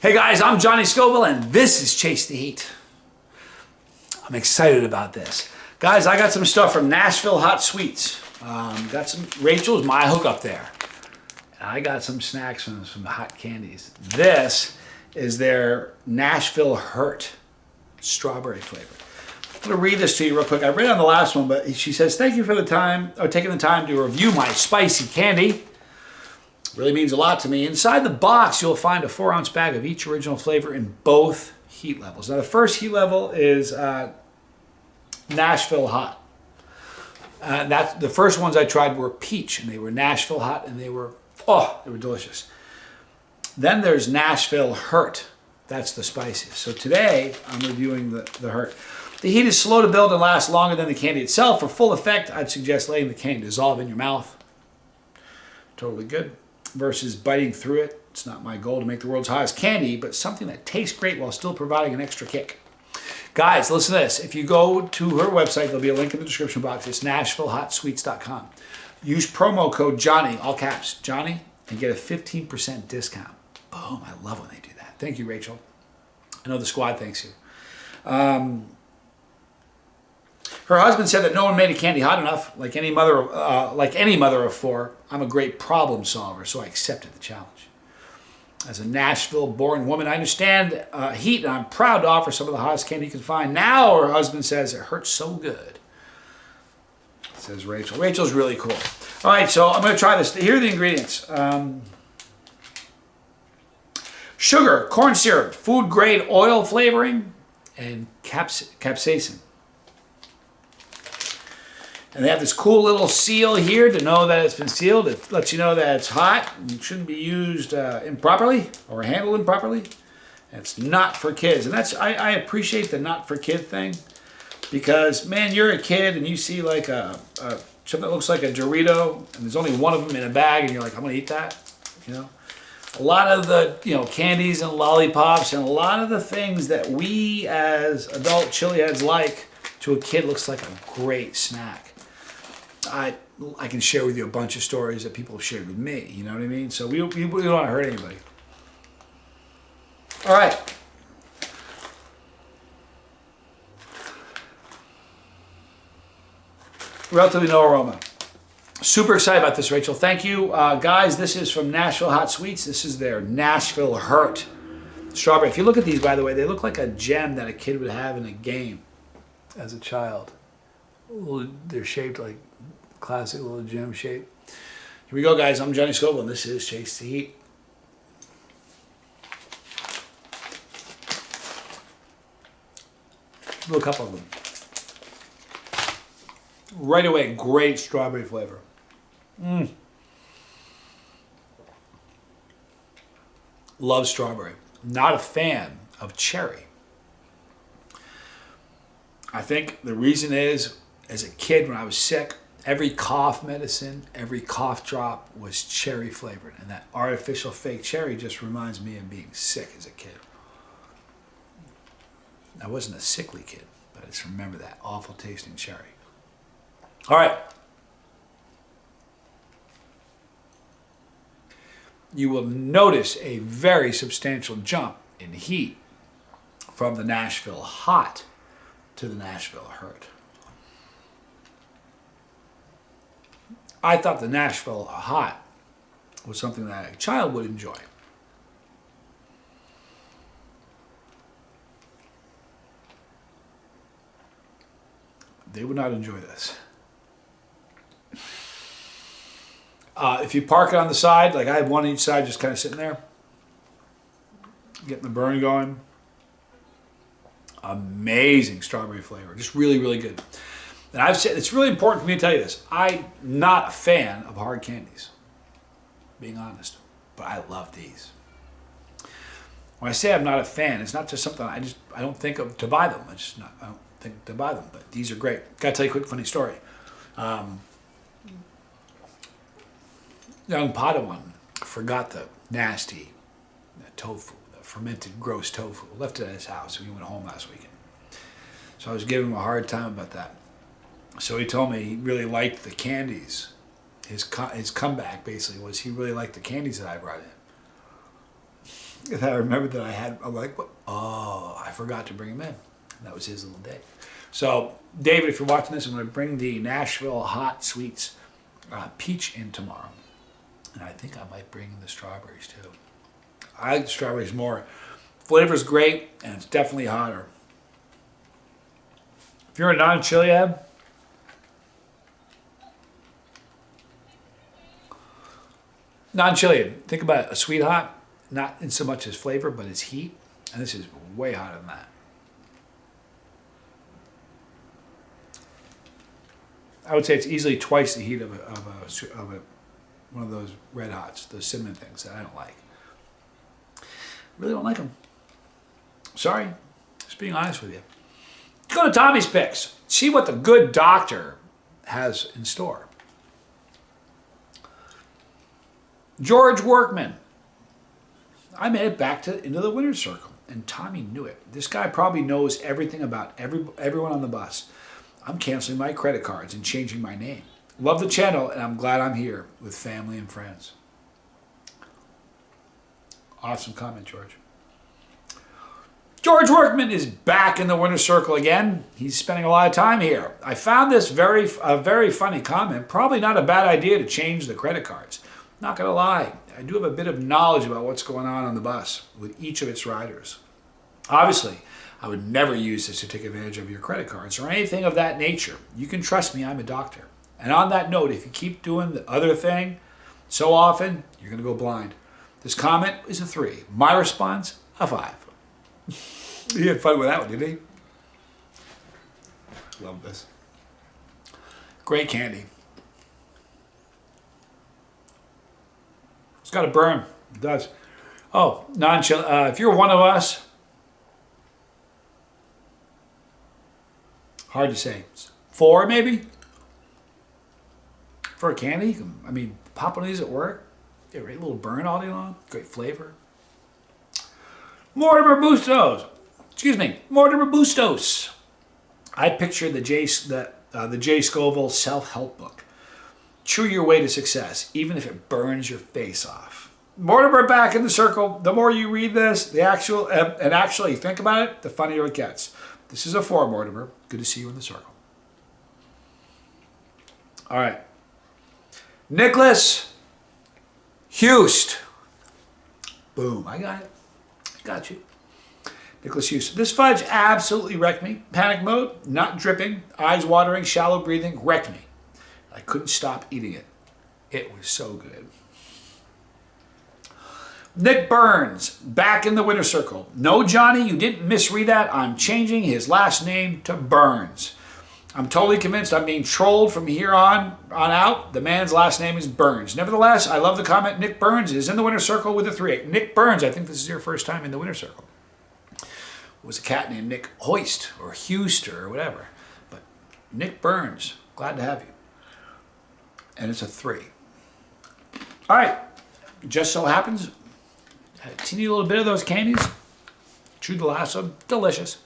Hey guys, I'm Johnny Scoville and this is Chase the Heat. I'm excited about this. Guys, I got some stuff from Nashville Hot Sweets. Rachael's my hookup there. And I got some snacks from some Hot Candies. This is their Nashville Hurt strawberry flavor. I'm going to read this to you real quick. I read on the last one, but she says, thank you for the time, or taking the time to review my spicy candy. Really means a lot to me. Inside the box, you'll find a 4-ounce bag of each original flavor in both heat levels. Now, the first heat level is Nashville Hot. The first ones I tried were peach, and they were Nashville Hot, and they were delicious. Then there's Nashville Hurt. That's the spiciest. So today, I'm reviewing the Hurt. The heat is slow to build and lasts longer than the candy itself. For full effect, I'd suggest letting the candy dissolve in your mouth. Totally good. Versus biting through it. It's not my goal to make the world's hottest candy, but something that tastes great while still providing an extra kick. Guys, listen to this. If you go to her website, there'll be a link in the description box. It's NashvilleHotSweets.com. Use promo code Johnny, all caps, Johnny, and get a 15% discount. Boom, I love when they do that. Thank you, Rachael. I know the squad thanks you. Her husband said that no one made a candy hot enough. Like any mother of four, I'm a great problem solver, so I accepted the challenge. As a Nashville-born woman, I understand heat, and I'm proud to offer some of the hottest candy you can find. Now, her husband says it hurts so good. Says Rachael. Rachael's really cool. All right, so I'm going to try this. Here are the ingredients. Sugar, corn syrup, food-grade oil flavoring, and capsaicin. And they have this cool little seal here to know that it's been sealed. It lets you know that it's hot and shouldn't be used improperly or handled improperly. And it's not for kids. And that's I appreciate the not for kid thing, because man, you're a kid and you see like something that looks like a Dorito and there's only one of them in a bag and you're like, I'm gonna eat that. You know, a lot of the candies and lollipops and a lot of the things that we as adult chili heads like, to a kid looks like a great snack. I can share with you a bunch of stories that people have shared with me. You know what I mean? So we don't want to hurt anybody. All right. Relatively no aroma. Super excited about this, Rachael. Thank you. Guys, this is from Nashville Hot Sweets. This is their Nashville Hurt strawberry. If you look at these, by the way, they look like a gem that a kid would have in a game as a child. They're shaped like classic little gem shape. Here we go, guys. I'm Johnny Scoville, and this is Chase the Heat. Do a couple of them. Right away, great strawberry flavor. Love strawberry. Not a fan of cherry. I think the reason is, as a kid when I was sick, every cough medicine, every cough drop was cherry flavored. And that artificial fake cherry just reminds me of being sick as a kid. I wasn't a sickly kid, but I just remember that awful tasting cherry. All right. You will notice a very substantial jump in heat from the Nashville Hot to the Nashville Hurt. I thought the Nashville Hot was something that a child would enjoy. They would not enjoy this. If you park it on the side, like I have one on each side just kind of sitting there, getting the burn going. Amazing strawberry flavor. Just really, really good. And I've said, it's really important for me to tell you this. I'm not a fan of hard candies, being honest, but I love these. When I say I'm not a fan, it's not just something I don't think of to buy them. I don't think to buy them, but these are great. Gotta tell you a quick funny story. Young Padawan forgot the nasty tofu, the fermented gross tofu. Left it at his house. We went home last weekend. So I was giving him a hard time about that. So he told me he really liked the candies. His comeback basically was he really liked the candies that I brought in. And I remembered that I'm like, what? Oh, I forgot to bring him in. And that was his little day. So, David, if you're watching this, I'm going to bring the Nashville Hot Sweets peach in tomorrow. And I think I might bring the strawberries too. I like the strawberries more. Flavor's great, and it's definitely hotter. If you're a non-chiliad, think about a sweet hot, not in so much as flavor, but as heat. And this is way hotter than that. I would say it's easily twice the heat of one of those red hots, those cinnamon things that I don't like. Really don't like them. Sorry, just being honest with you. Go to Tommy's Picks. See what the good doctor has in store. George Workman. I made it back into the winner's circle, and Tommy knew it. This guy probably knows everything about everyone on the bus. I'm canceling my credit cards and changing my name. Love the channel, and I'm glad I'm here with family and friends. Awesome comment, George. George Workman is back in the winner's circle again. He's spending a lot of time here. I found this a very funny comment. Probably not a bad idea to change the credit cards. Not going to lie, I do have a bit of knowledge about what's going on the bus with each of its riders. Obviously, I would never use this to take advantage of your credit cards or anything of that nature. You can trust me, I'm a doctor. And on that note, if you keep doing the other thing so often, you're going to go blind. This comment is a 3. My response, a 5. He had fun with that one, didn't he? Love this. Great candy. It's got a burn. It does. Oh, non-chill. If you're one of us, hard to say. 4 maybe? For a candy? I mean, pop one of these at work. Get a little burn all day long. Great flavor. Mortimer Bustos. Excuse me. Mortimer Bustos. I picture the Jay Scoville self-help book. Chew your way to success, even if it burns your face off. Mortimer back in the circle. The more you read this, and actually think about it, the funnier it gets. This is a 4, Mortimer. Good to see you in the circle. All right. Nicholas Hust. Boom. I got it. Got you. Nicholas Hust. This fudge absolutely wrecked me. Panic mode, not dripping, eyes watering, shallow breathing, wrecked me. I couldn't stop eating it. It was so good. Nick Burns, back in the winner's circle. No, Johnny, you didn't misread that. I'm changing his last name to Burns. I'm totally convinced I'm being trolled from here on out. The man's last name is Burns. Nevertheless, I love the comment. Nick Burns is in the winner's circle with a 3. Nick Burns, I think this is your first time in the winner's circle. It was a cat named Nick Hoist or Hust or whatever. But Nick Burns, glad to have you. And it's a 3. All right. Just so happens, a teeny little bit of those candies. Chewed the last of them. Delicious.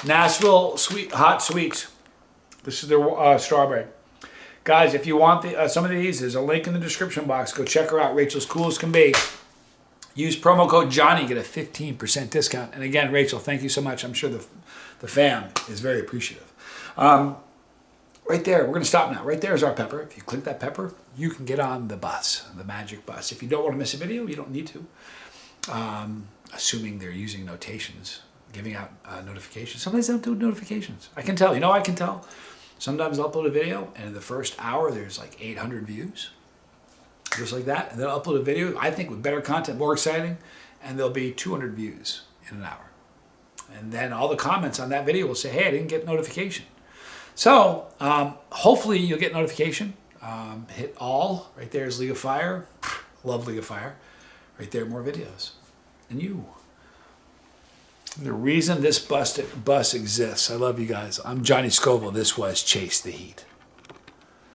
Nashville Hot Sweets. This is their strawberry. Guys, if you want some of these, there's a link in the description box. Go check her out. Rachel's cool as can be. Use promo code Johnny, get a 15% discount. And again, Rachel, thank you so much. I'm sure the fam is very appreciative. Right there, we're going to stop now. Right there is our pepper. If you click that pepper, you can get on the bus, the magic bus. If you don't want to miss a video, you don't need to. Assuming they're using notations, giving out notifications. Sometimes they don't do notifications. I can tell. You know, I can tell. Sometimes I'll upload a video, and in the first hour, there's like 800 views. Just like that. And then I'll upload a video, I think, with better content, more exciting, and there'll be 200 views in an hour. And then all the comments on that video will say, hey, I didn't get notification. So hopefully you'll get notification. Hit all. Right there is League of Fire. Love League of Fire. Right there, more videos. And you. The reason this bus exists. I love you guys. I'm Johnny Scoville. This was Chase the Heat.